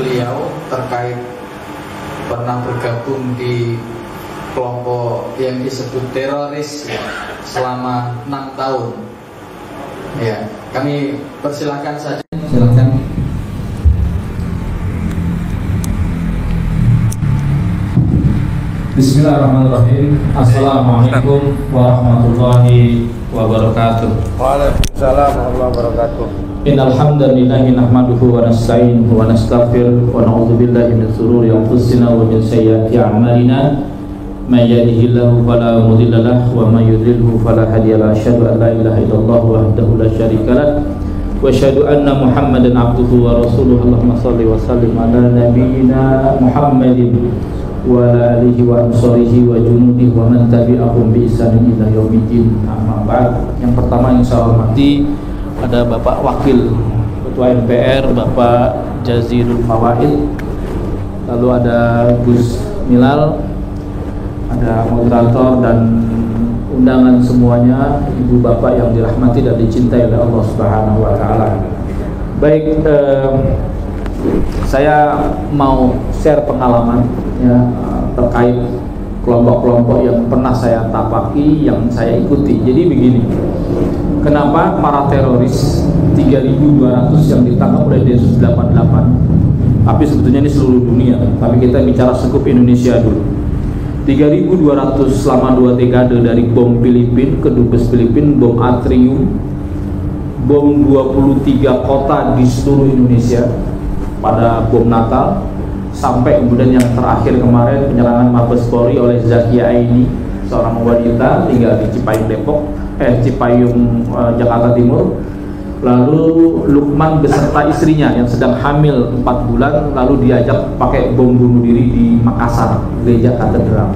beliau terkait pernah bergabung di kelompok yang disebut teroris ya, selama 6 tahun. Ya, kami persilahkan saja. Silakan. Bismillahirrahmanirrahim. Assalamualaikum warahmatullahi wabarakatuh. Waalaikumsalam warahmatullahi wabarakatuh. Innal hamdalillahi nahmaduhu wa nasta'inuhu wa nastaghfiruh wa na'udzu billahi min shururi anfusina wa min sayyiati a'malina. May yahdihillahu fala mudilla lahu wa may yudlilhu fala hadiya lahu. Asyhadu an la ilaha illallah wahdahu la syarika lahu wa asyhadu anna Muhammadan abduhu wa rasuluhu. Allahumma shalli wa sallim ala nabiyyina Muhammadin wa alihi wa ansarihi wa junudihi wa man tabi'ahum bi ihsanin ila yaumiddin. Amma ba'd. Yang pertama yang saya hormati ada Bapak Wakil Ketua MPR Bapak Jazirul Fawaid, lalu ada Gus Milal, ada moderator dan undangan semuanya, ibu bapak yang dirahmati dan dicintai oleh Allah Subhanahu wa taala. Baik, saya mau share pengalaman ya, terkait kelompok-kelompok yang pernah saya tapaki, yang saya ikuti. Jadi begini, kenapa para teroris 3.200 yang ditangkap oleh Densus 88, tapi sebetulnya ini seluruh dunia, tapi kita bicara skup Indonesia dulu. 3.200 selama 2 dekade, dari bom Filipina ke Dubes Filipina, bom Atrium, bom 23 kota di seluruh Indonesia pada bom Natal, sampai kemudian yang terakhir kemarin penyerangan Mabes Polri oleh Zakia Aini, seorang wanita tinggal di Cipayung, Jakarta Timur. Lalu Lukman beserta istrinya yang sedang hamil 4 bulan lalu diajak pakai bom bunuh diri di Makassar, gereja katedral.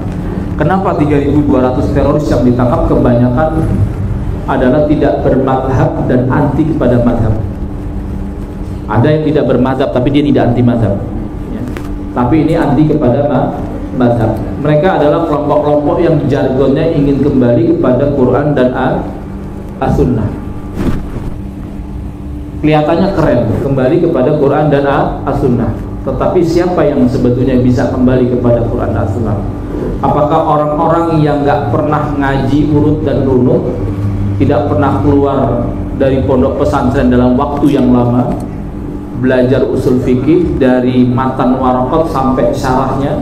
Kenapa 3.200 teroris yang ditangkap kebanyakan adalah tidak bermadhab dan anti kepada madhab? Ada yang tidak bermadhab tapi dia tidak anti madhab ya. Tapi ini anti kepada madhab. Mereka adalah kelompok-kelompok yang jargonnya ingin kembali kepada Quran dan As-Sunnah. Kelihatannya keren, kembali kepada Quran dan As-Sunnah. Tetapi siapa yang sebetulnya bisa kembali kepada Quran dan As-Sunnah? Apakah orang-orang yang nggak pernah ngaji urut dan runut, tidak pernah keluar dari pondok pesantren dalam waktu yang lama, belajar usul fikih dari matan waraqat sampai syarahnya,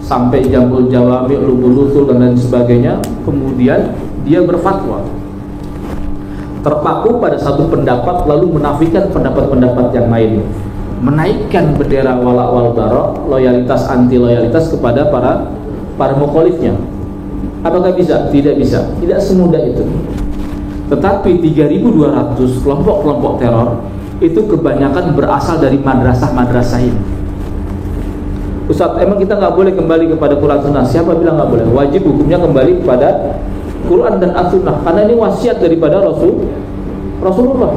sampai Jamul Jawami, Lubul Usul dan lain sebagainya, kemudian dia berfatwa, terpaku pada satu pendapat lalu menafikan pendapat-pendapat yang lain, menaikkan bendera wala wal bara, loyalitas anti loyalitas kepada para mukhalifnya. Apakah bisa? Tidak bisa, tidak semudah itu. Tetapi 3.200 kelompok-kelompok teror itu kebanyakan berasal dari madrasah-madrasah ini. Ustaz, emang kita nggak boleh kembali kepada Quran Sunnah? Siapa bilang nggak boleh? Wajib hukumnya kembali kepada Quran dan As-Sunnah, karena ini wasiat daripada Rasulullah.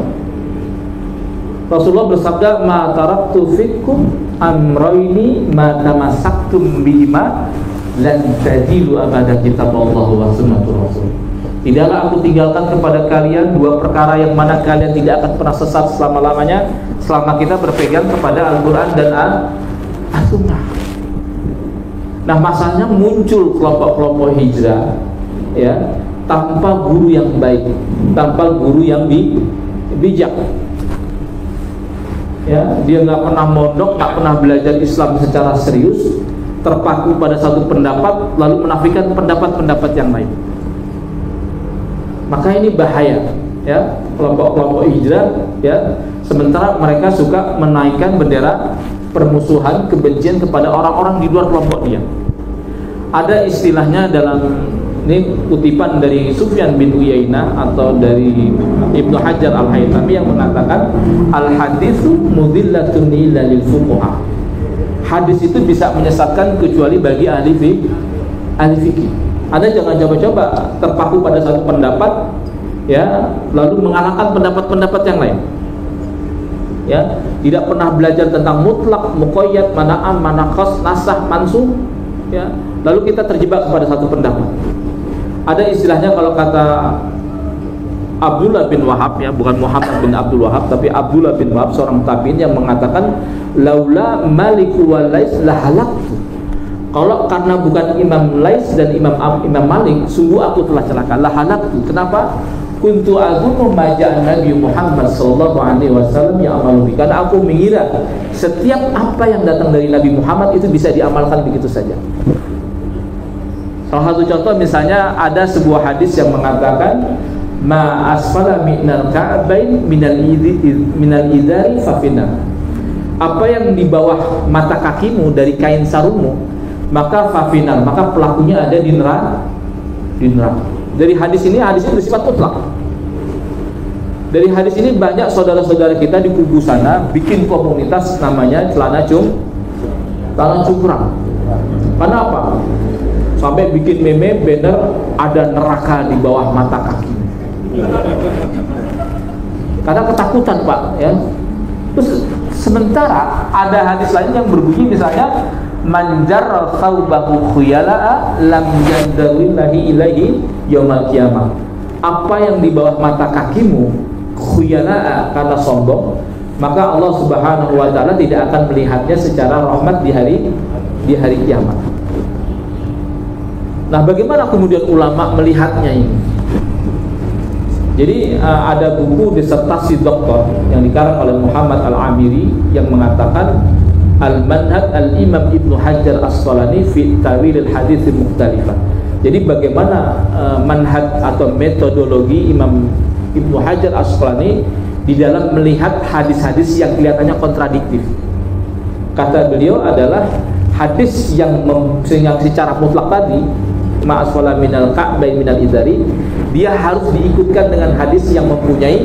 Rasulullah bersabda, "Ma taraktu fikum amrayni ma tamassaktum bihima lan tadilu abada kitaballah wa sunnatur rasul." Tidaklah aku tinggalkan kepada kalian 2 perkara yang mana kalian tidak akan pernah sesat selama-lamanya, selama kita berpegang kepada Al-Quran dan As-Sunnah. Nah, masalahnya muncul kelompok-kelompok hijrah ya, tanpa guru yang baik, tanpa guru yang bijak ya. Dia nggak pernah mondok, nggak pernah belajar Islam secara serius, terpaku pada satu pendapat lalu menafikan pendapat-pendapat yang lain. Maka ini bahaya ya, kelompok-kelompok hijrah ya, sementara mereka suka menaikkan bendera permusuhan, kebencian kepada orang-orang di luar kelompok dia. Ada istilahnya dalam, ini kutipan dari Sufyan bin Uyainah atau dari Ibnu Hajar Al-Haytami yang mengatakan, al-haditsu mudillatun illa lil fuqaha. Hadis itu bisa menyesatkan kecuali bagi ahli fikih. Anda jangan coba-coba terpaku pada satu pendapat ya, lalu mengalahkan pendapat-pendapat yang lain. Ya, tidak pernah belajar tentang mutlak, muqayyad, mana am, mana khas, nasah, mansuh ya. Lalu kita terjebak kepada satu pendapat. Ada istilahnya kalau kata Abdullah bin Wahab, ya, bukan Muhammad bin Abdul Wahab, tapi Abdullah bin Wahab, seorang tabi'in yang mengatakan, laula Malik wa Lais la halaktu. Kalau karena bukan Imam Lais dan Imam Malik, sungguh aku telah celaka. La halaktu. Kenapa? Kuntu azunnu ma ja'a Nabi Muhammad sallallahu alaihi wasallam ya'malu. Karena aku mengira setiap apa yang datang dari Nabi Muhammad itu bisa diamalkan begitu saja. Salah satu contoh misalnya ada sebuah hadis yang mengatakan ma asfala minal ka'bain minal idari fafina. Apa yang di bawah mata kakimu dari kain sarungmu, maka fafinar, maka pelakunya ada di neraka. Dari hadis ini bersifat mutlak. Dari hadis ini banyak saudara-saudara kita di kubu sana bikin komunitas namanya celana cungkrang. Karena apa? Sampai bikin meme banner ada neraka di bawah mata kaki. Karena ketakutan, Pak, ya. Terus sementara ada hadis lain yang berbunyi misalnya manjar thawbahu khuyala'a lam yandarillahi ilaihi yaumal qiyamah. Apa yang di bawah mata kakimu khuyala'a, karena sombong, maka Allah Subhanahu wa taala tidak akan melihatnya secara rahmat di hari kiamat. Nah, bagaimana kemudian ulama melihatnya ini? Jadi ada buku disertasi doktor yang dikarang oleh Muhammad Al-Amiri yang mengatakan Al-Manhaj Al-Imam Ibnu Hajar As-Asqalani fi Tawil Al-Hadits Al-Mukhtalifah. Jadi bagaimana manhaj atau metodologi Imam Ibnu Hajar As-Asqalani di dalam melihat hadis-hadis yang kelihatannya kontradiktif. Kata beliau adalah hadis yang secara mutlak tadi, ma'asfala minal ka'bain minal izari, dia harus diikutkan dengan hadis yang mempunyai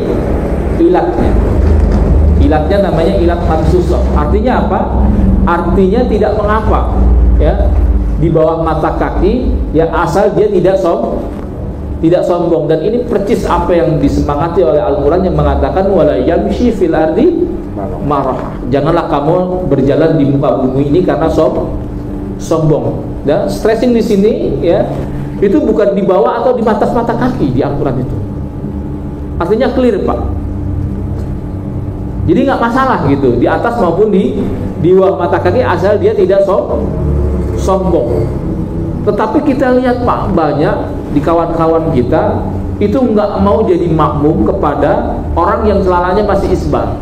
ilatnya. Ilatnya namanya ilat mansusah. Artinya apa? Artinya tidak mengapa, ya, di bawah mata kaki, ya, asal dia tidak sombong. Dan ini percis apa yang disemangati oleh Al-Quran yang mengatakan wala yamshi fil ardi marah. Janganlah kamu berjalan di muka bumi ini karena sombong. Dan stressing di sini, ya, itu bukan di bawah atau di atas mata kaki di Al-Quran itu. Artinya clear, Pak. Jadi nggak masalah gitu di atas maupun di bawah mata kaki asal dia tidak sombong. Tetapi kita lihat, Pak, banyak di kawan-kawan kita itu nggak mau jadi makmum kepada orang yang celananya masih isbal,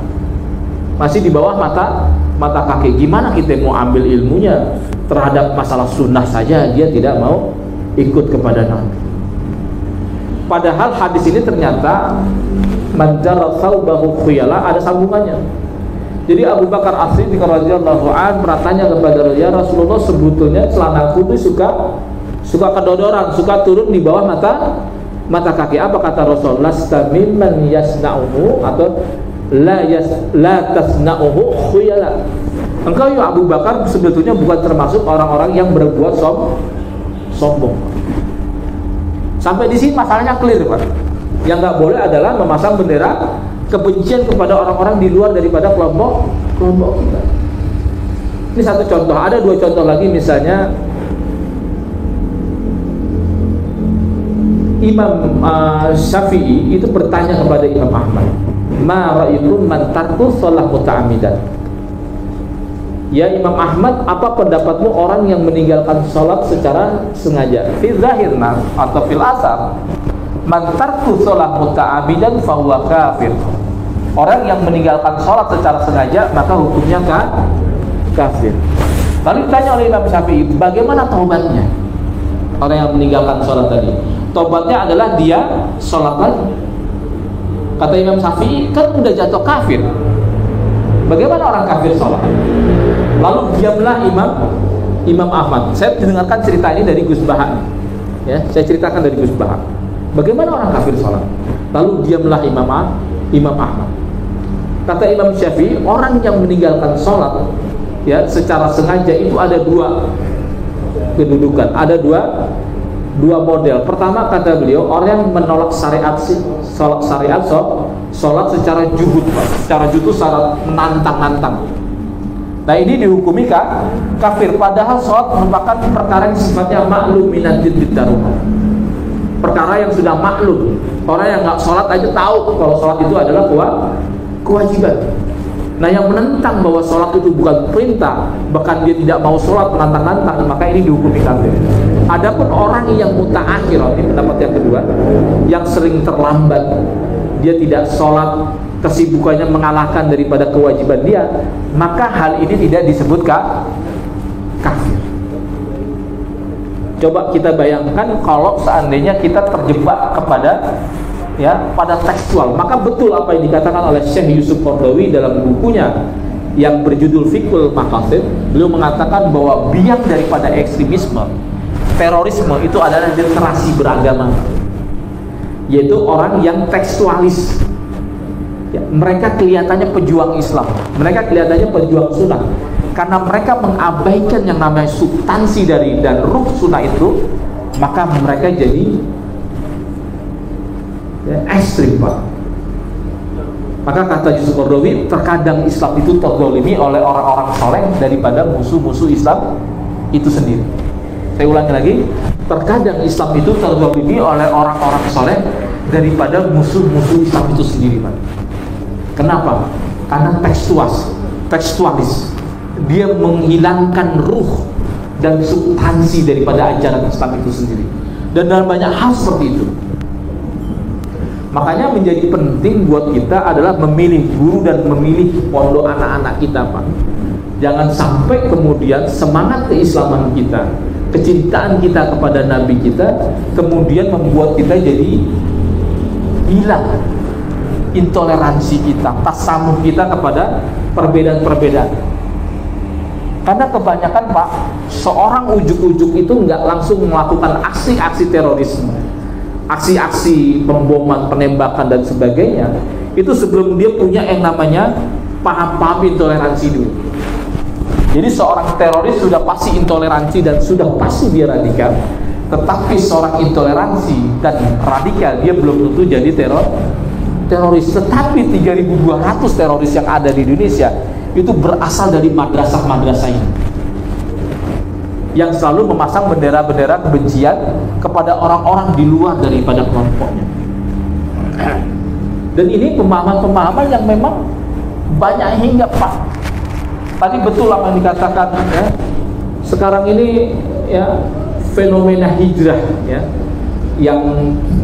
masih di bawah mata kaki. Gimana kita mau ambil ilmunya terhadap masalah sunnah saja dia tidak mau ikut kepada Nabi. Padahal hadis ini ternyata manjara thawbahu khuyala ada sambungannya. Jadi Abu Bakar As-Siddiq radhiyallahu anhu bertanya kepada ya Rasulullah, sebetulnya celanaku itu suka kedodoran, suka turun di bawah mata kaki. Apa kata Rasul? Lasta mimman yasna'uhu atau la tasna'uhu khuyala. Engkau ya Abu Bakar sebetulnya bukan termasuk orang-orang yang berbuat sombong. Sampai di sini masalahnya clear, Pak. Yang nggak boleh adalah memasang bendera kebencian kepada orang-orang di luar daripada kelompok kita. Ini satu contoh. Ada dua contoh lagi, misalnya Imam Syafi'i itu bertanya kepada Imam Ahmad, ma ra'aytum man tarku shalah muta'ammidan. Ya Imam Ahmad, apa pendapatmu orang yang meninggalkan sholat secara sengaja? Fi zahirna atau fil asar, man tarku shalah muta'ammidan fahuwa kafir. Orang yang meninggalkan sholat secara sengaja maka hukumnya kafir. Lalu ditanya oleh Imam Syafi'i, bagaimana taubatnya orang yang meninggalkan sholat tadi? Taubatnya adalah dia sholat lagi. Kata Imam Syafi'i, kan udah jatuh kafir. Bagaimana orang kafir sholat? Lalu diamlah Imam Ahmad. Saya mendengarkan cerita ini dari Gus Baha. Ya, saya ceritakan dari Gus Baha. Bagaimana orang kafir sholat? Lalu diamlah Imam Ahmad. Kata Imam Syafi'i, orang yang meninggalkan sholat, ya, secara sengaja itu ada dua kedudukan, ada dua model. Pertama, kata beliau, orang yang menolak syariat, sholat secara juhud, secara menantang. Nah, ini dihukumi kafir. Padahal sholat merupakan perkara yang sifatnya maklum minadid bidaruh, perkara yang sudah maklum. Orang yang nggak sholat aja tahu kalau sholat itu adalah kewajiban. Nah, yang menentang bahwa sholat itu bukan perintah, bahkan dia tidak mau sholat, menantang-nantang, maka ini dihukumi kafir. Adapun orang yang mutaakhir, ini pendapat yang kedua, yang sering terlambat, dia tidak sholat, kesibukannya mengalahkan daripada kewajiban dia, maka hal ini tidak disebut kafir. Coba kita bayangkan kalau seandainya kita terjebak kepada pada tekstual, maka betul apa yang dikatakan oleh Syekh Yusuf Qaradawi dalam bukunya yang berjudul Fiqhul Maqasid. Beliau mengatakan bahwa biang daripada ekstremisme, terorisme itu adalah literasi beragama, yaitu orang yang tekstualis. Mereka kelihatannya pejuang Islam, mereka kelihatannya pejuang sunnah, karena mereka mengabaikan yang namanya substansi dari dan ruh sunnah itu, maka mereka jadi ekstrim, Pak. Maka kata Yusuf Qaradawi, terkadang Islam itu terzalimi oleh orang-orang soleh daripada musuh-musuh Islam itu sendiri. Saya ulangi lagi, terkadang Islam itu terzalimi oleh orang-orang soleh daripada musuh-musuh Islam itu sendiri, Pak. Kenapa? Karena tekstualis. Dia menghilangkan ruh dan substansi daripada ajaran Islam itu sendiri. Dan dalam banyak hal seperti itu. Makanya menjadi penting buat kita adalah memilih guru dan memilih pondok anak-anak kita, Pak. Jangan sampai kemudian semangat keislaman kita, kecintaan kita kepada Nabi kita, kemudian membuat kita jadi hilang intoleransi kita, tasamuh kita kepada perbedaan-perbedaan. Karena kebanyakan, Pak, seorang ujuk-ujuk itu nggak langsung melakukan aksi-aksi terorisme, aksi-aksi pemboman, penembakan dan sebagainya, itu sebelum dia punya yang namanya paham-paham intoleransi dulu. Jadi seorang teroris sudah pasti intoleransi dan sudah pasti dia radikal. Tetapi seorang intoleransi dan radikal, dia belum tentu jadi teroris. Tetapi 3.200 teroris yang ada di Indonesia itu berasal dari madrasah-madrasah ini, yang selalu memasang bendera-bendera kebencian kepada orang-orang di luar daripada kelompoknya. Dan ini pemahaman-pemahaman yang memang banyak hingga, Pak. Tadi betul apa yang dikatakan, ya. Sekarang ini ya fenomena hijrah, ya, yang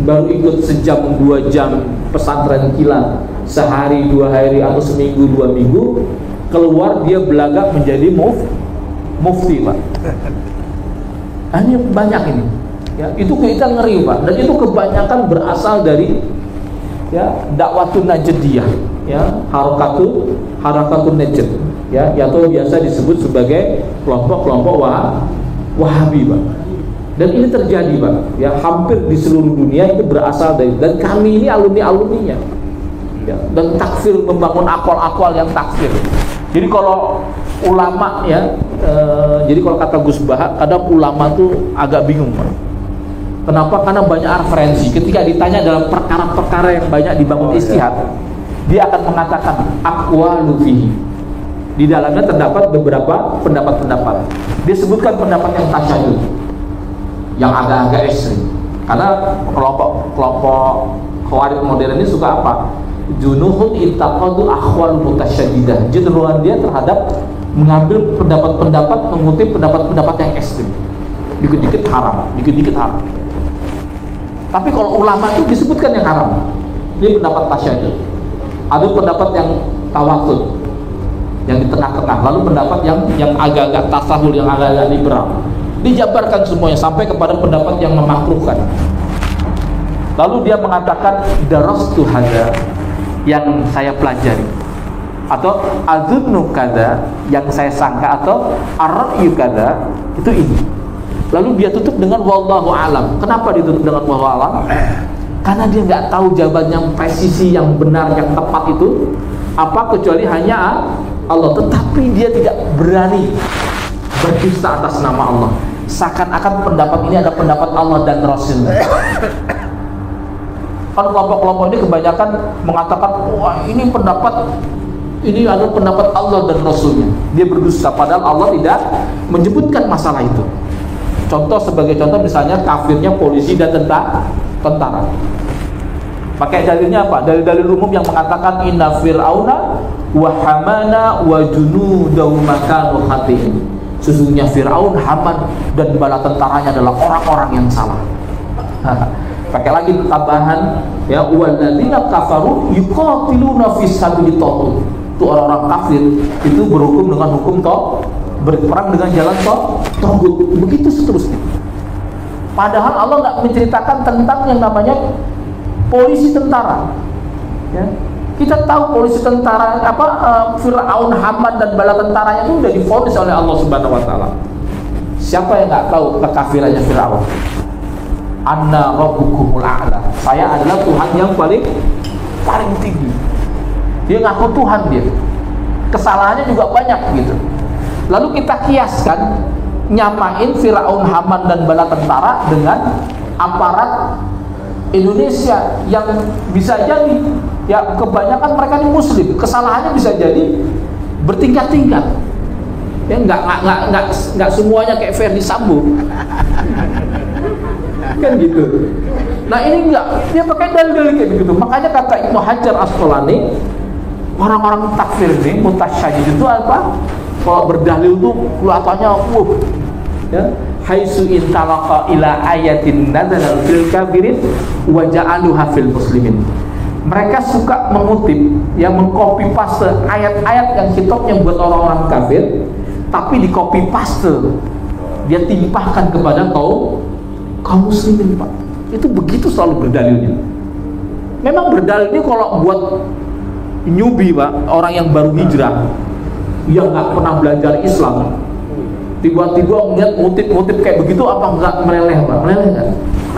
baru ikut sejam 2 jam pesantren kilat, sehari 2 hari atau seminggu 2 minggu, keluar dia belagak menjadi mufti, Pak. Hanya banyak ini, ya, itu kita ngeri, Pak. Dan itu kebanyakan berasal dari dakwatun najdiyah, harakatun najd, atau biasa disebut sebagai kelompok-kelompok Wahabi, Pak. Dan ini terjadi, Pak, hampir di seluruh dunia itu berasal dari, dan kami ini alumni-alumninya, dan takfir, membangun akwal-akwal yang takfir. Jadi kalau ulama, jadi kalau kata Gus Bahak, kadang ulama tuh agak bingung, Pak. Kenapa? Karena banyak referensi. Ketika ditanya dalam perkara-perkara yang banyak dibangun istihad, dia akan mengatakan aqwalu fihi. Di dalamnya terdapat beberapa pendapat-pendapat. Dia sebutkan pendapat yang tasyadud, yang agak-agak ekstrim. Karena kelompok khawarij modern ini suka apa? Junuhun intaqadu akhwal mutasyaddidah. Cenderungan dia terhadap mengambil pendapat-pendapat, mengutip pendapat-pendapat yang ekstrim. Dikit-dikit haram, dikit-dikit haram. Tapi kalau ulama itu disebutkan yang haram. Ini pendapat tasyadud. Ada pendapat yang tawassut, yang di tengah-tengah. Lalu pendapat yang agak-agak tasahul, yang agak-agak liberal. Dijabarkan semuanya sampai kepada pendapat yang memakruhkan. Lalu dia mengatakan darastu hadza, yang saya pelajari, atau adzunnu kada, yang saya sangka, atau ar-ra'yu kada, itu ini. Lalu dia tutup dengan wallahu alam. Kenapa ditutup dengan wallahu alam? Karena dia nggak tahu jawaban yang presisi, yang benar, yang tepat itu apa, kecuali hanya Allah. Tetapi dia tidak berani berdusta atas nama Allah, seakan-akan pendapat ini ada pendapat Allah dan Rasul. Kan kelompok-kelompok ini kebanyakan mengatakan, wah ini adalah pendapat Allah dan Rasulnya. Dia berdusta, padahal Allah tidak menyebutkan masalah itu. Sebagai contoh misalnya kafirnya polisi dan tentara. Pakai dalilnya apa? Dalil-dalil umum yang mengatakan inna fir'auna wa hamana wa junudahu makanu khatiin. Sesungguhnya Fir'aun, Haman dan bala tentaranya adalah orang-orang yang salah. Pakai lagi tambahan ya, walladzina kafaru yuqatiluna fis sabili taghut. Itu orang-orang kafir itu berhukum dengan hukum berperang dengan jalan taghut. Begitu seterusnya. Padahal Allah nggak menceritakan tentang yang namanya polisi tentara. Ya. Kita tahu polisi tentara Fir'aun, Haman dan bala tentaranya itu sudah divonis oleh Allah Subhanahu wa taala. Siapa yang nggak tahu kekafirannya Fir'aun? Anna rabbukumul a'la. Saya adalah Tuhan yang paling tinggi. Dia ngaku Tuhan dia. Kesalahannya juga banyak gitu. Lalu kita kiaskan, nyamain Fir'aun, Haman dan bala tentara dengan aparat Indonesia yang bisa jadi ya kebanyakan mereka ini Muslim, kesalahannya bisa jadi bertingkat-tingkat. Ya nggak semuanya kayak Ferdi Sambo. Kan gitu. Nah ini enggak, dia pakai dalil-dalil kayak begitu. Makanya kata Ibnu Hajar Asqalani, orang-orang takfir ini, mutasyadid itu apa? Kalau berdalil tuh kelihatannya ya, haitsu intalaqa ila ayatin nazala fil kafirin wa ja'aluha fil muslimin. Mereka suka mengutip, yang mengcopy paste ayat-ayat yang kitabnya buat orang-orang kafir, tapi di copy paste dia timpahkan kepada kaum muslimin, Pak. Itu begitu selalu berdalilnya. Memang berdalilnya kalau buat newbie, Pak, orang yang baru hijrah, yang nggak pernah belajar Islam, tiba-tiba melihat motif-motif kayak begitu, apa nggak meleleh, Pak? Meleleh nggak?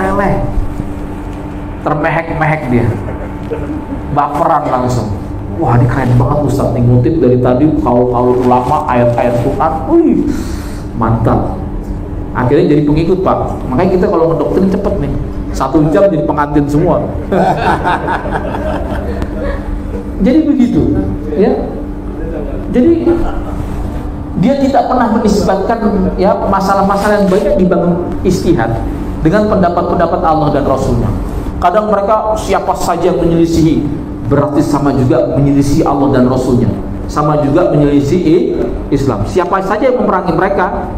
Meleleh, termehek-mehek dia, baperan langsung. Wah, ini keren banget Ustaz, nih ngutip dari tadi kaul-kaul ulama, ayat-ayat Quran, mantap. Akhirnya jadi pengikut, Pak. Makanya kita kalau ngedoktrin cepet nih, 1 jam jadi pengantin semua. Jadi begitu, ya. Jadi dia tidak pernah menisbatkan ya masalah-masalah yang banyak dibangun istihad dengan pendapat-pendapat Allah dan Rasulnya. Kadang mereka siapa saja yang menyelisihi, berarti sama juga menyelisihi Allah dan Rasulnya, sama juga menyelisihi Islam. Siapa saja yang memerangi mereka,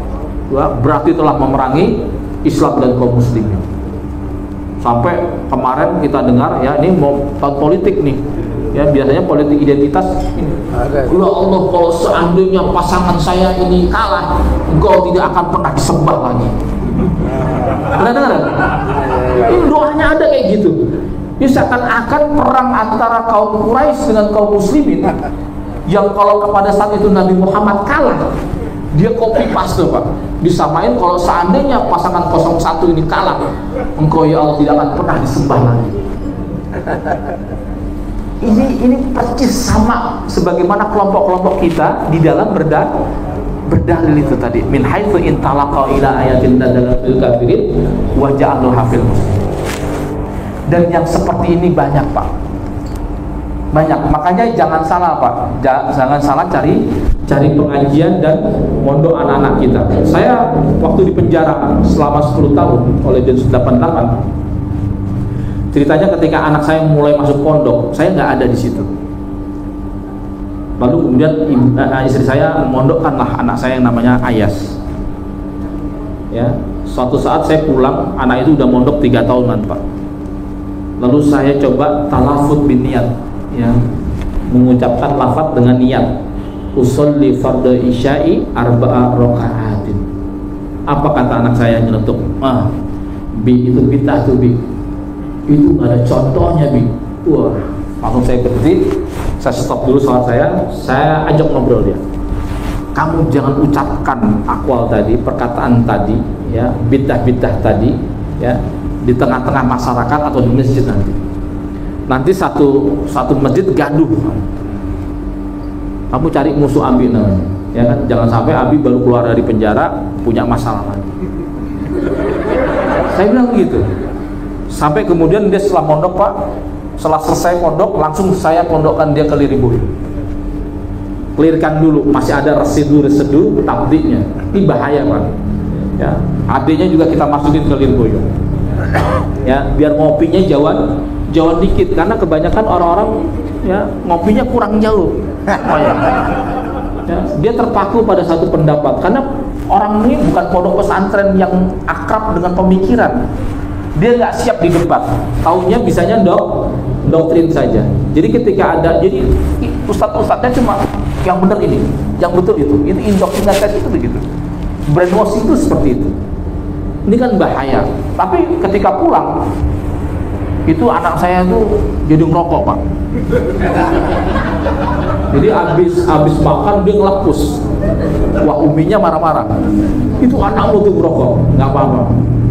berarti telah memerangi Islam dan kaum muslimin. Sampai kemarin kita dengar ya, ini mau tahun politik nih ya, biasanya politik identitas ini. Ya Allah, kalau seandainya pasangan saya ini kalah, engkau tidak akan pernah disembah lagi. Pernah dengar? Ini doanya ada kayak gitu. Ini seakan-akan perang antara kaum Quraisy dengan kaum muslimin, yang kalau kepada saat itu Nabi Muhammad kalah, dia copy paste, Pak. Disamain kalau seandainya pasangan 01 ini kalah, engkau ya Allah tidak akan pernah disembah lagi. Ini persis sama sebagaimana kelompok-kelompok kita di dalam berdalil itu tadi, min haitsu intalaqa ila ayatin nadalatul kafirin wa ja'alul hafil muslim. Dan yang seperti ini banyak, Pak. Banyak. Makanya jangan salah, Pak. Jangan salah cari pengajian dan mondok anak-anak kita. Saya waktu di penjara selama 10 tahun oleh Densus 88. Ceritanya ketika anak saya mulai masuk pondok, saya nggak ada di situ. Lalu kemudian istri saya mondokkanlah anak saya yang namanya Ayas. Ya, suatu saat saya pulang, anak itu udah mondok 3 tahunan, Pak. Lalu saya coba talafut bin niat, ya, mengucapkan lafaz dengan niat. Usolli fardhu isya'i 4 raka'atin. Apa kata anak saya nyelentuk? Bi itu bid'ah tuh, Bi. Itu nggak ada contohnya, Bi. Wah, langsung saya berhenti, saya stop dulu sholat saya ajak ngobrol dia. Kamu jangan ucapkan akwal tadi, perkataan tadi, ya, bid'ah tadi, ya, di tengah-tengah masyarakat atau di masjid nanti. Nanti satu masjid gaduh. Kamu cari musuh Abi namanya, ya kan? Jangan sampai Abi baru keluar dari penjara punya masalah lagi. Saya bilang gitu. Sampai kemudian dia setelah mondok, Pak, setelah selesai mondok langsung saya pondokkan dia ke Liriboyo. Clearkan dulu, masih ada residu tabdiknya. Ini bahaya, Pak. Ya, adiknya juga kita masukin ke Liriboyo. Ya, biar ngopinya jauhan dikit, karena kebanyakan orang-orang ya ngopinya kurang jauh. Oh, ya. Ya, dia terpaku pada satu pendapat, karena orang ini bukan pondok pesantren yang akrab dengan pemikiran. Dia nggak siap di debat, taunya bisanya doktrin saja. Jadi ketika ada, jadi ustadz-ustadznya cuma yang benar ini, yang betul itu indoktrinasi itu begitu. Brainwash itu seperti itu. Ini kan bahaya. Tapi ketika pulang, itu anak saya tuh jadi ngerokok, Pak. Jadi habis makan dia ngelepus. Wah, uminya marah-marah. Itu anakmu tuh ngerokok, nggak apa-apa.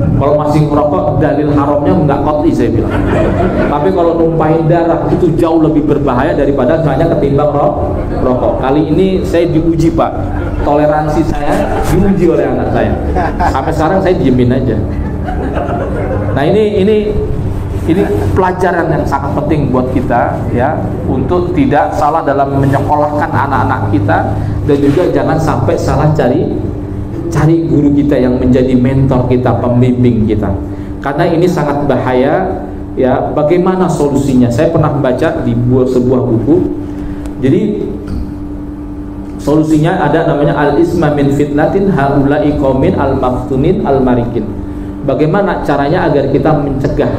Kalau masih ngerokok, dalil haramnya nggak kotli, saya bilang. Tapi kalau numpahin darah itu jauh lebih berbahaya daripada hanya ketimbang rokok. Kali ini saya diuji, Pak. Toleransi saya diuji oleh anak saya. Sampai sekarang saya diemin aja. Nah ini pelajaran yang sangat penting buat kita ya, untuk tidak salah dalam menyekolahkan anak-anak kita, dan juga jangan sampai salah cari guru kita yang menjadi mentor kita, pembimbing kita. Karena ini sangat bahaya ya. Bagaimana solusinya? Saya pernah baca di sebuah buku. Jadi solusinya ada namanya al-isma min fitnatin haula'i qaumin al-maftunin al-marikin. Bagaimana caranya agar kita mencegah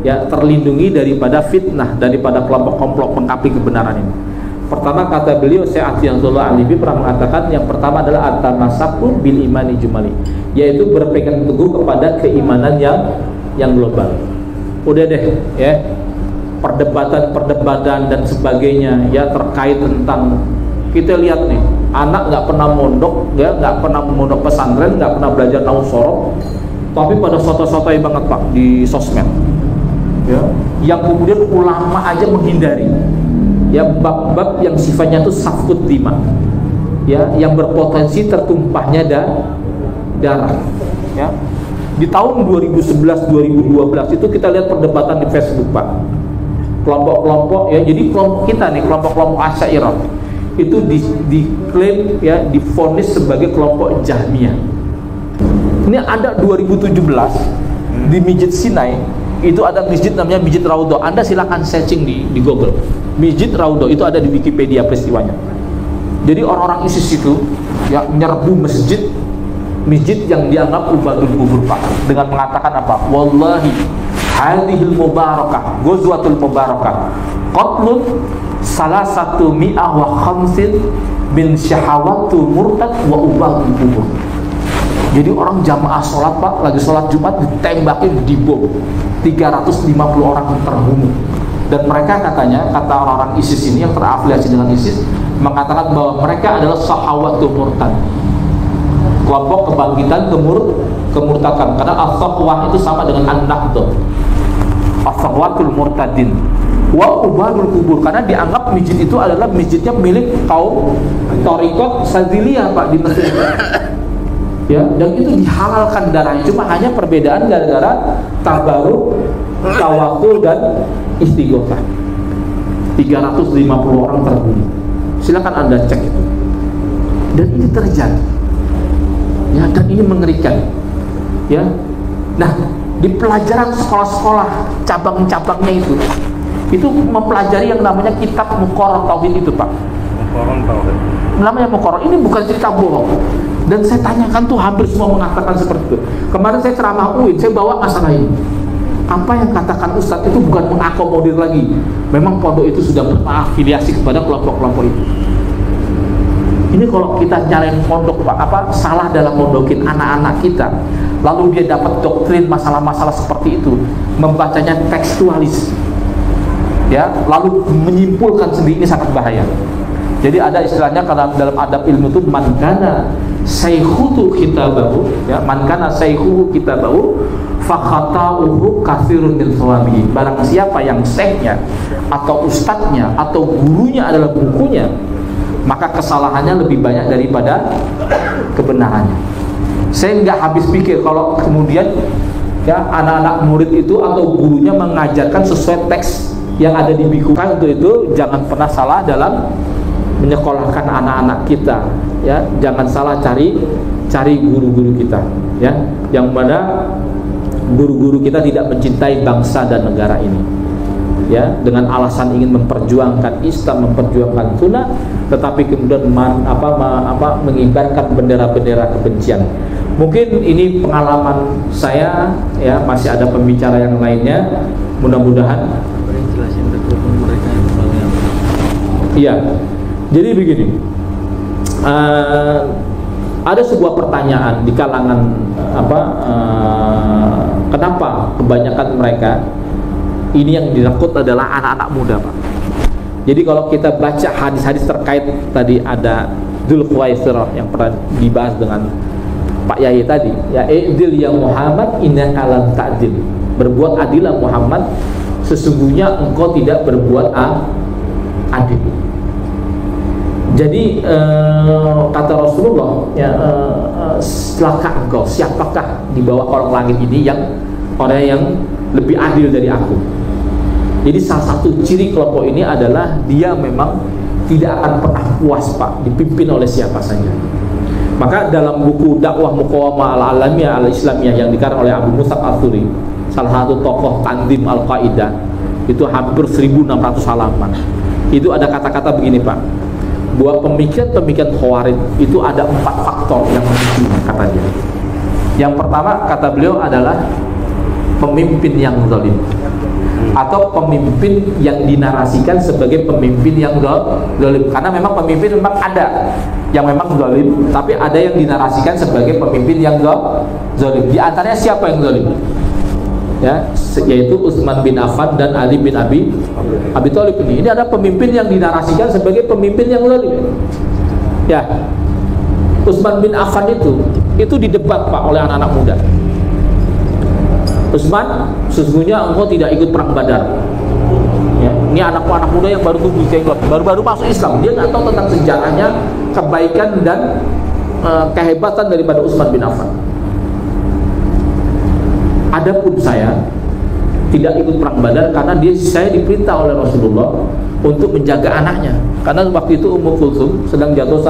ya, terlindungi daripada fitnah, daripada kelompok-kelompok pengkapi kebenaran ini. Pertama, kata beliau Syekh Atiyazullah Alibi pernah mengatakan, yang pertama adalah at-tamassaku bil imani jumali, yaitu berpegang teguh kepada keimanan yang global. Udah deh ya, perdebatan dan sebagainya ya terkait tentang, kita lihat nih, anak nggak pernah mondok ya, nggak pernah mondok pesantren, nggak pernah belajar nahu sorok, tapi pada soto-sotoy banget, Pak, di sosmed ya, yang kemudian ulama aja menghindari ya, bab-bab yang sifatnya itu safkut dima ya, yang berpotensi tertumpahnya darah ya. Di tahun 2011-2012 itu kita lihat perdebatan di Facebook, Pak, kelompok-kelompok ya. Jadi kelompok kita nih, kelompok-kelompok Asy'ariyah itu diklaim ya, divonis sebagai kelompok Jahmiyah. Ini ada 2017 di Masjid Sinai, itu ada masjid namanya Masjid Raudhah. Anda silakan searching di Google. Masjid Raudhah itu ada di Wikipedia peristiwanya. Jadi orang-orang ISIS itu ya menyerbu masjid yang dianggap ubadul kubur, Pak, dengan mengatakan apa? Wallahi hadhil mubarakah ghazwatul mubarakah qatlun salasatu mi'ah wa khamsin min syahawatu murtad wa ubadul kubur. Jadi orang jamaah sholat, Pak, lagi sholat Jumat ditembakin, dibom, 350 orang terbunuh. Dan mereka katanya, kata orang-orang ISIS ini yang terafiliasi dengan ISIS, mengatakan bahwa mereka adalah sahawatul murtad, kelompok kebangkitan kemurtadan. Karena as-sahwah itu sama dengan an-nahdah, as-sahwatul murtadin wa ubadul kubur, karena dianggap masjid itu adalah masjidnya milik kaum Thariqat Sadziliyah, Pak, di Mesir ya, dan itu dihalalkan darahnya. Cuma hanya perbedaan gara-gara tabaruk, tawasul dan istighosah. 350 orang terbunuh. Silakan Anda cek itu. Dan ini terjadi. Ya, dan ini mengerikan. Ya. Nah, di pelajaran sekolah-sekolah cabang-cabangnya itu mempelajari yang namanya kitab Muqarrar Tauhid itu, Pak. Muqarrar Tauhid. Namanya Muqarrar. Ini bukan cerita bohong. Dan saya tanyakan tuh, hampir semua mengatakan seperti itu. Kemarin saya ceramah UIN, saya bawa masalah ini. Apa yang katakan Ustadz itu bukan mengakomodir lagi. Memang pondok itu sudah berafiliasi kepada kelompok-kelompok itu. Ini kalau kita nyalain pondok, Pak, apa salah dalam mondokin anak-anak kita, lalu dia dapat doktrin masalah-masalah seperti itu, membacanya tekstualis ya, lalu menyimpulkan sendiri, ini sangat bahaya. Jadi ada istilahnya dalam adab ilmu itu, man kana saykhuhu kitabahu ya, man kana saykhuhu kitabahu fa khata'uhu katsirun min shawabihi. Barang siapa yang syekhnya atau ustadznya atau gurunya adalah bukunya, maka kesalahannya lebih banyak daripada kebenarannya. Saya nggak habis pikir kalau kemudian ya anak-anak murid itu atau gurunya mengajarkan sesuai teks yang ada di buku. Untuk itu jangan pernah salah dalam menyekolahkan anak-anak kita ya, jangan salah cari guru-guru kita ya, yang mana guru-guru kita tidak mencintai bangsa dan negara ini ya, dengan alasan ingin memperjuangkan Islam, memperjuangkan sunnah, tetapi kemudian mengibarkan bendera-bendera kebencian. Mungkin ini pengalaman saya, ya, masih ada pembicara yang lainnya, mudah-mudahan. Iya, jadi begini, ada sebuah pertanyaan di kalangan kenapa kebanyakan mereka ini yang direkrut adalah anak-anak muda, Pak. Jadi kalau kita baca hadis-hadis terkait tadi, ada Dzulkhuwaisirah yang pernah dibahas dengan Pak Yai tadi, ya, i'dil ya Muhammad innaka lam ta'dil. Berbuat adillah Muhammad, sesungguhnya engkau tidak berbuat adil. Jadi kata Rasulullah, ya, celaka engkau, siapakah di bawah kolong langit ini orang yang lebih adil dari aku. Jadi salah satu ciri kelompok ini adalah dia memang tidak akan pernah puas, Pak, dipimpin oleh siapa saja. Maka dalam buku Dakwah Muqawamah al-Alamiyah al-Islamiyah yang dikarang oleh Abu Mus'ab al-Thuri, salah satu tokoh Tanzim Al-Qaeda, itu hampir 1600 halaman. Itu ada kata-kata begini, Pak, bahwa pemikiran Khawarij itu ada 4 faktor yang memicu, kata dia. Yang pertama, kata beliau, adalah pemimpin yang zalim, atau pemimpin yang dinarasikan sebagai pemimpin yang zalim. Karena memang pemimpin memang ada yang memang zalim, tapi ada yang dinarasikan sebagai pemimpin yang zalim. Di antaranya siapa yang zalim? Ya, yaitu Utsman bin Affan dan Ali bin Abi Thalib ini. Ini ada pemimpin yang dinarasikan sebagai pemimpin yang zalim. Ya, Utsman bin Affan itu didebat, Pak, oleh anak-anak muda. Utsman, sesungguhnya engkau tidak ikut perang Badar. Ya, ini anak muda yang baru tumbuh, baru masuk Islam. Dia nggak tahu tentang sejarahnya, kebaikan dan kehebatan daripada Utsman bin Affan. Adapun saya tidak ikut perang Badar karena saya diperintah oleh Rasulullah untuk menjaga anaknya. Karena waktu itu Ummu Kulsum sedang jatuh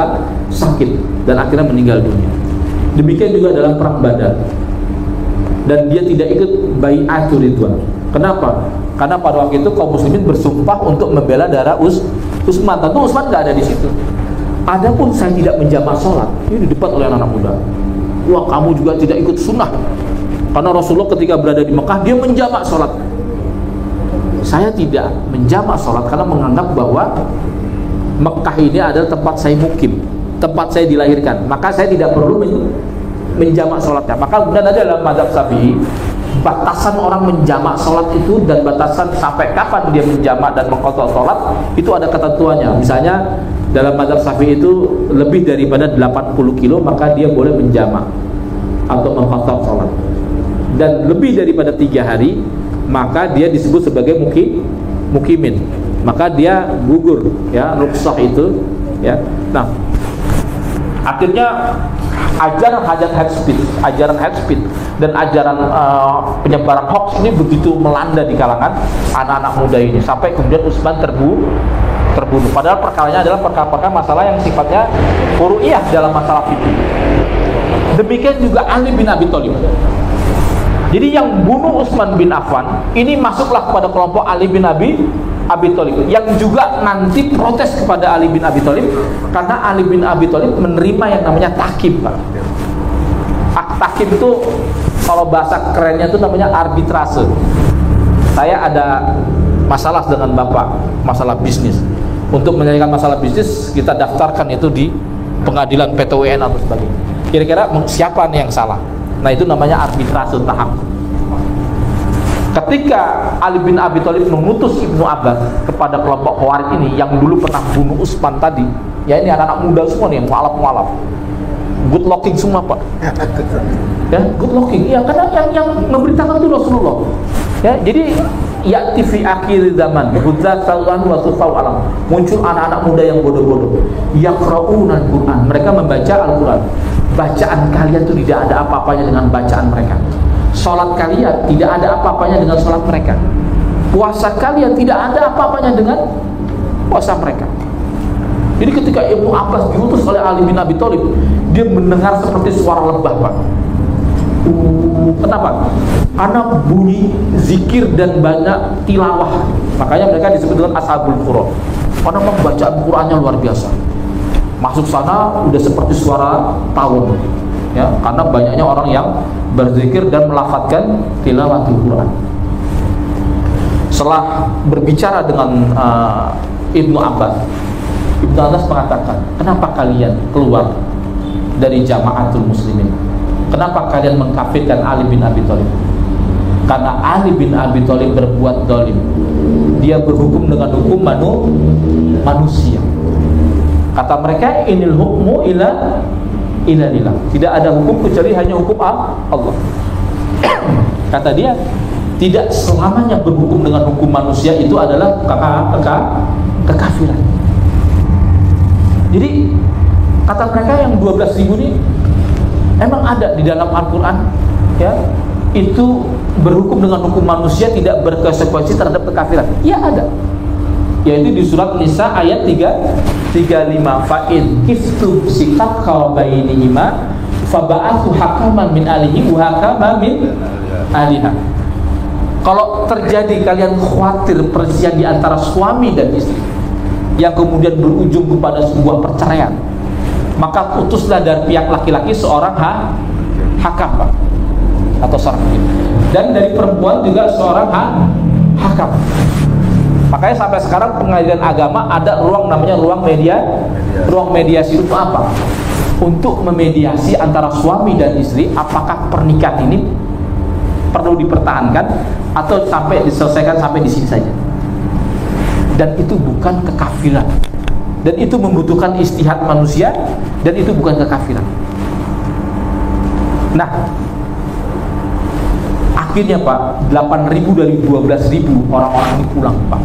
sakit dan akhirnya meninggal dunia. Demikian juga dalam perang Badar. Dan dia tidak ikut bai'atul ridwan. Kenapa? Karena pada waktu itu kaum muslimin bersumpah untuk membela darah Utsman. Tentu Utsman nggak ada di situ. Adapun saya tidak menjamak sholat, ini didebat oleh anak muda. Wah, kamu juga tidak ikut sunnah. Karena Rasulullah ketika berada di Mekah, dia menjamak sholat. Saya tidak menjamak sholat karena menganggap bahwa Mekah ini adalah tempat saya mukim, tempat saya dilahirkan. Maka saya tidak perlu menjamak sholatnya. Maka kemudian ada dalam mazhab Syafi'i, batasan orang menjamak sholat itu dan batasan sampai kapan dia menjamak dan mengqadha sholat itu ada ketentuannya. Misalnya dalam mazhab Syafi'i itu lebih daripada 80 kilo maka dia boleh menjamak atau mengqadha sholat. Dan lebih daripada 3 hari maka dia disebut sebagai mukimin. Maka dia gugur, ya, rukhsah itu, ya. Nah, akhirnya ajaran ajaran hate speech dan ajaran penyebaran hoax ini begitu melanda di kalangan anak-anak muda ini sampai kemudian Utsman terbunuh. Padahal perkaranya adalah perkara masalah yang sifatnya furu'iyah dalam masalah fikih. Demikian juga Ali bin Abi Thalib. Jadi yang bunuh Utsman bin Affan ini masuklah kepada kelompok Ali bin Abi Thalib, yang juga nanti protes kepada Ali bin Abi Thalib karena Ali bin Abi Thalib menerima yang namanya tahkim, Pak. Tahkim itu kalau bahasa kerennya itu namanya arbitrase. Saya ada masalah dengan Bapak, masalah bisnis. Untuk menyelesaikan masalah bisnis kita daftarkan itu di pengadilan PT-UN atau sebagainya. Kira-kira siapa nih yang salah? Nah, itu namanya arbitrase tahkim. Ketika Ali bin Abi Thalib mengutus Ibnu Abbas kepada kelompok Khawarij ini yang dulu pernah bunuh Utsman tadi, ya, ini anak-anak muda semua nih, mualaf, good looking semua, Pak. Ya, good looking. Ya, karena yang memberitakan itu Rasulullah. Ya, jadi ya'ti fi akhir zaman hudzatan wa tusau alam. Muncul anak-anak muda yang bodoh-bodoh. Yaqra'una al-Qur'an. Mereka membaca Al-Qur'an. Bacaan kalian itu tidak ada apa-apanya dengan bacaan mereka. Salat kalian tidak ada apa-apanya dengan salat mereka. Puasa kalian tidak ada apa-apanya dengan puasa mereka. Jadi ketika Ibnu Abbas diutus oleh Ali bin Abi Thalib, dia mendengar seperti suara lebah, Pak. Kenapa? Karena bunyi zikir dan banyak tilawah. Makanya mereka disebut dengan ashabul Quran. Karena pembacaan Qurannya luar biasa. Masuk sana udah seperti suara tawon, ya, karena banyaknya orang yang berzikir dan melafadzkan tilawatul Quran. Setelah berbicara dengan Ibnu Abbas mengatakan, kenapa kalian keluar dari jamaatul muslimin? Kenapa kalian mengkafirkan Ali bin Abi Thalib? Karena Ali bin Abi Thalib berbuat zalim. Dia berhukum dengan hukum manusia. Kata mereka, inil hukmu ila lillah. Tidak ada hukum kecuali hanya hukum Allah. Kata dia, tidak selamanya berhukum dengan hukum manusia itu adalah kekafiran. Jadi kata mereka yang 12.000 ini emang ada di dalam Al-Quran, ya, itu berhukum dengan hukum manusia tidak berkonsekuensi terhadap kekafiran. Ya ada, yaitu di surat Nisa ayat 35. Fa'in kiftum sikakha bainihima faba'athu hakaman min alihi wa hakaman min aliha. Kalau terjadi kalian khawatir perselisihan di antara suami dan istri yang kemudian berujung kepada sebuah perceraian, maka utuslah dari pihak laki-laki seorang hakam, Pak, atau seorang hakim, dan dari perempuan juga seorang hakam. Makanya sampai sekarang pengadilan agama ada ruang namanya ruang mediasi. Untuk apa? Untuk memediasi antara suami dan istri, apakah pernikahan ini perlu dipertahankan atau sampai diselesaikan sampai di sini saja. Dan itu bukan kekafiran, dan itu membutuhkan istihad manusia, dan itu bukan kekafiran. Nah, akhirnya Pak, 8.000 dari 12.000 orang-orang ini pulang, Pak.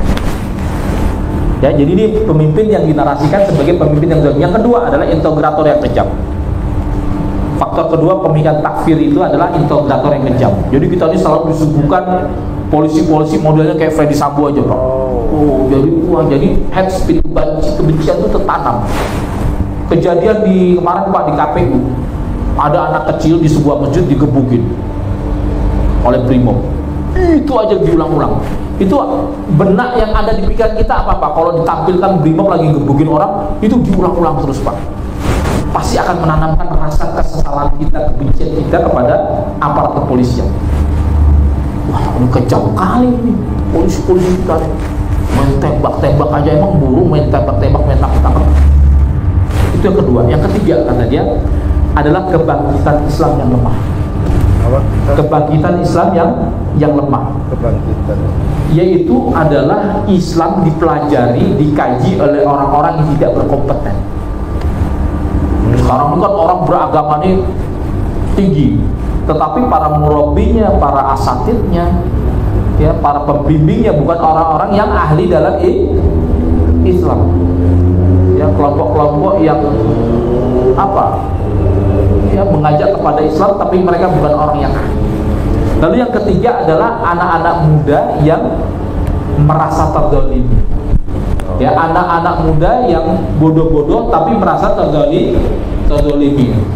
Ya, jadi ini pemimpin yang dinarasikan sebagai pemimpin yang zalim. Yang kedua adalah integrator yang kejam. Faktor kedua pemikiran takfir itu adalah integrator yang kejam. Jadi kita ini selalu disuguhkan polisi-polisi modelnya kayak Freddy Sambo aja, Pak. Oh, jadi head speed kebencian itu tertanam. Kejadian di kemarin, Pak, di KPU, ada anak kecil di sebuah masjid digebukin oleh Brimob. Itu aja diulang-ulang. Itu benak yang ada di pikiran kita apa, Pak? Kalau ditampilkan Brimob lagi gebukin orang, itu diulang-ulang terus, Pak. Pasti akan menanamkan rasa kesesalan kita, kebencian kita kepada aparat kepolisian. Wah, ini kejam kali ini polisi-polisi kita nih. Main tembak-tembak aja, emang burung main tembak-tembak, main takut-takut. Itu yang kedua. Yang ketiga, kata dia, adalah kebangkitan Islam yang lemah. Apa? Kebangkitan Islam yang lemah. Kebangkitan. Yaitu adalah Islam dipelajari, dikaji oleh orang-orang yang tidak berkompeten. Sekarang itu kan orang beragama ini tinggi, tetapi para murabinya, para asatidnya, ya, para pembimbingnya bukan orang-orang yang ahli dalam Islam. Ya, kelompok-kelompok yang apa? Ya, mengajak kepada Islam tapi mereka bukan orang yang ahli. Lalu yang ketiga adalah anak-anak muda yang merasa terzalimi. Ya, anak-anak muda yang bodoh-bodoh tapi merasa terzalimi.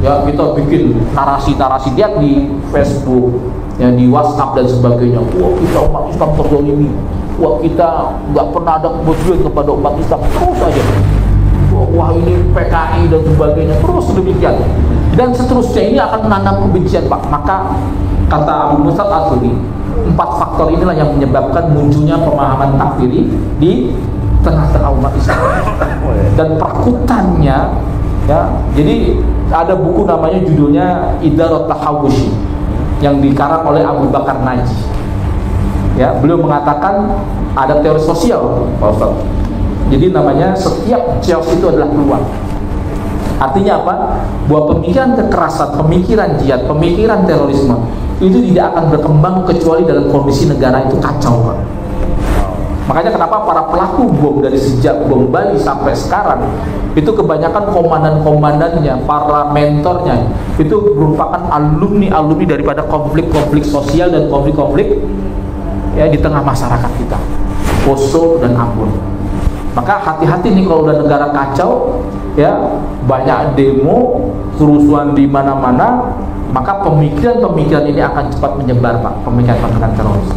Ya, kita bikin narasi-narasi dia di Facebook, ya, di WhatsApp dan sebagainya. Wah, kita umat Islam terzalimi. Wah, kita nggak pernah ada kebetulan kepada umat Islam. Terus aja. Wah, ini PKI dan sebagainya. Terus demikian. Dan seterusnya ini akan menanam kebencian, Pak. Maka kata Abu Musa Al-Ash'ari, 4 faktor inilah yang menyebabkan munculnya pemahaman takfiri di tengah-tengah umat Islam. Dan perakutannya, ya, jadi ada buku namanya judulnya Idarat Tahawushi yang dikarang oleh Abu Bakar Naji. Ya, beliau mengatakan ada teori sosial, Pak Ustaz. Jadi namanya setiap chaos itu adalah peluang. Artinya apa? Bahwa pemikiran kekerasan, pemikiran jihad, pemikiran terorisme itu tidak akan berkembang kecuali dalam kondisi negara itu kacau, Pak. Makanya kenapa para pelaku bom dari sejak bom Bali sampai sekarang itu kebanyakan komandan-komandannya, para mentornya itu merupakan alumni-alumni daripada konflik-konflik sosial dan konflik-konflik, ya, di tengah masyarakat kita, Poso dan Ambon. Maka hati-hati nih kalau udah negara kacau, ya, banyak demo, kerusuhan di mana-mana, maka pemikiran-pemikiran ini akan cepat menyebar, Pak, pemikiran-pemikiran teroris.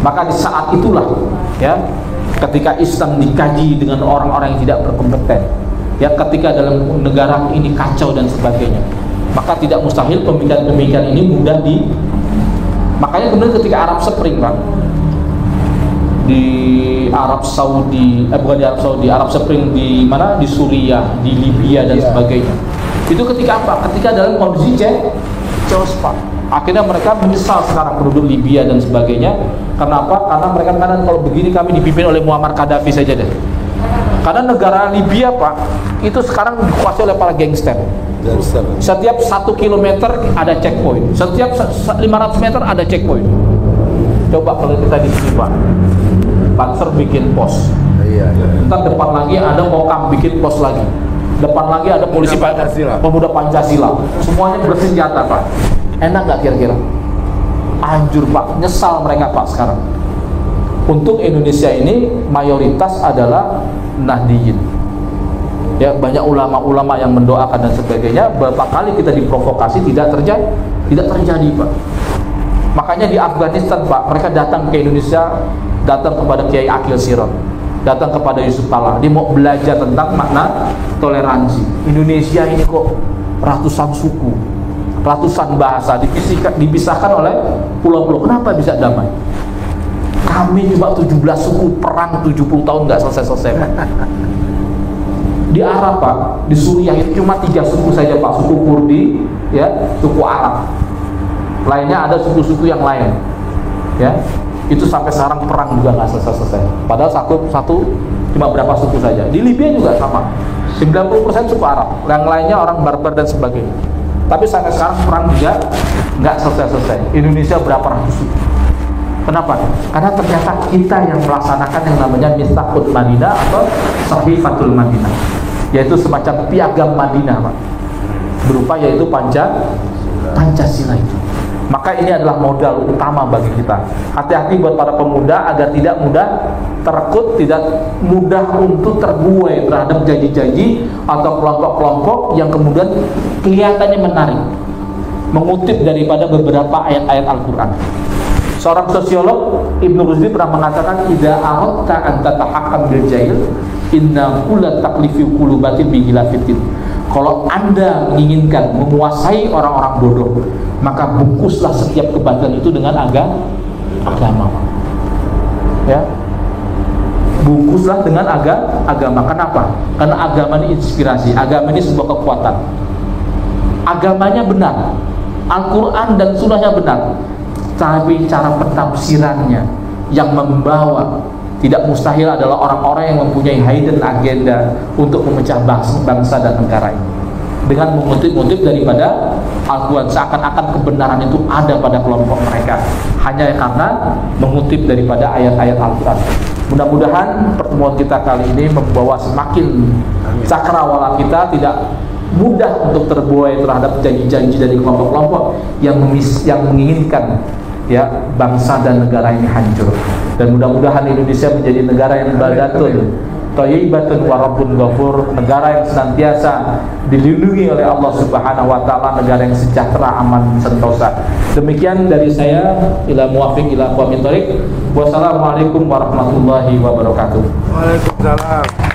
Maka di saat itulah, ya, ketika Islam dikaji dengan orang-orang yang tidak berkompeten, ya, ketika dalam negara ini kacau dan sebagainya, maka tidak mustahil pemikiran-pemikiran ini mudah makanya kemudian ketika Arab Spring, Pak, di Arab Saudi, bukan di Arab Saudi, Arab Spring di mana? Di Suriah, di Libya dan sebagainya. Itu ketika apa? Ketika dalam kondisi chaos, Pak. Akhirnya mereka menyesal sekarang penduduk Libya dan sebagainya. Karena apa? Karena mereka kadang kalau begini kami dipimpin oleh Muammar Gaddafi saja deh. Karena negara Libya, Pak, itu sekarang dikuasai oleh para gangster. Setiap 1 kilometer ada checkpoint. Setiap 500 meter ada checkpoint. Coba kalau kita di sini, Pak, Banser bikin pos. Iya. Ntar depan lagi ada Kokam bikin pos lagi. Depan lagi ada polisi pemuda Pancasila. Semuanya bersenjata, Pak. Enak nggak kira-kira? Anjur, Pak. Nyesal mereka, Pak, sekarang. Untuk Indonesia ini mayoritas adalah Nahdiyin. Ya, banyak ulama-ulama yang mendoakan dan sebagainya. Berapa kali kita diprovokasi tidak terjadi, Pak. Makanya di Afghanistan, Pak, mereka datang ke Indonesia, datang kepada Kiai Akil Sirot, datang kepada Yusuf Kala. Dia mau belajar tentang makna toleransi. Indonesia ini kok ratusan suku, ratusan bahasa dipisahkan oleh pulau-pulau. Kenapa bisa damai? Kami juga 17 suku perang 70 tahun nggak selesai-selesai, Pak. Di Arab, Pak, di Suriah itu cuma 3 suku saja, Pak. Suku Kurdi, ya, suku Arab. Lainnya ada suku-suku yang lain, ya. Itu sampai sekarang perang juga nggak selesai-selesai. Padahal satu cuma berapa suku saja. Di Libya juga sama. 90% suku Arab, yang lainnya orang barbar dan sebagainya. Tapi sampai sekarang perang juga nggak selesai-selesai. Indonesia berapa ratus suku? Kenapa? Karena ternyata kita yang melaksanakan yang namanya Mitsaqul Madinah atau Sahifatul Madinah, yaitu semacam piagam Madinah, Pak. Berupa yaitu Pancasila itu. Maka ini adalah modal utama bagi kita. Hati-hati buat para pemuda agar tidak mudah terkut, tidak mudah untuk terbuai terhadap janji-janji atau kelompok-kelompok yang kemudian kelihatannya menarik, mengutip daripada beberapa ayat-ayat Al-Quran. Seorang sosiolog, Ibnu Rusdi, pernah mengatakan, "Idza aradta an tatahakam bil jahil, inna kulla taklifi qulubatin bi khilafitin." Kalau Anda menginginkan menguasai orang-orang bodoh, maka bungkuslah setiap kebatilan itu dengan agama. Ya. Bungkuslah dengan agama. Kenapa? Karena agama ini inspirasi, agama ini sebuah kekuatan. Agamanya benar, Al-Quran dan Sunnahnya benar, tapi cara pentafsirannya yang membawa tidak mustahil adalah orang-orang yang mempunyai hidden agenda untuk memecah bangsa dan negara ini dengan mengutip-utip daripada Al-Quran, seakan-akan kebenaran itu ada pada kelompok mereka hanya karena mengutip daripada ayat-ayat Al-Quran. Mudah-mudahan pertemuan kita kali ini membawa semakin cakrawala kita tidak mudah untuk terbuai terhadap janji-janji dari kelompok-kelompok yang menginginkan, ya, bangsa dan negara ini hancur. Dan mudah-mudahan Indonesia menjadi negara yang baldatun thayyibatun wa rabbun ghafur, negara yang senantiasa dilindungi oleh Allah Subhanahu wa taala, negara yang sejahtera, aman, sentosa. Demikian dari saya, ila muwafiq ila aqwamit thoriq. Wassalamualaikum warahmatullahi wabarakatuh. Waalaikumsalam.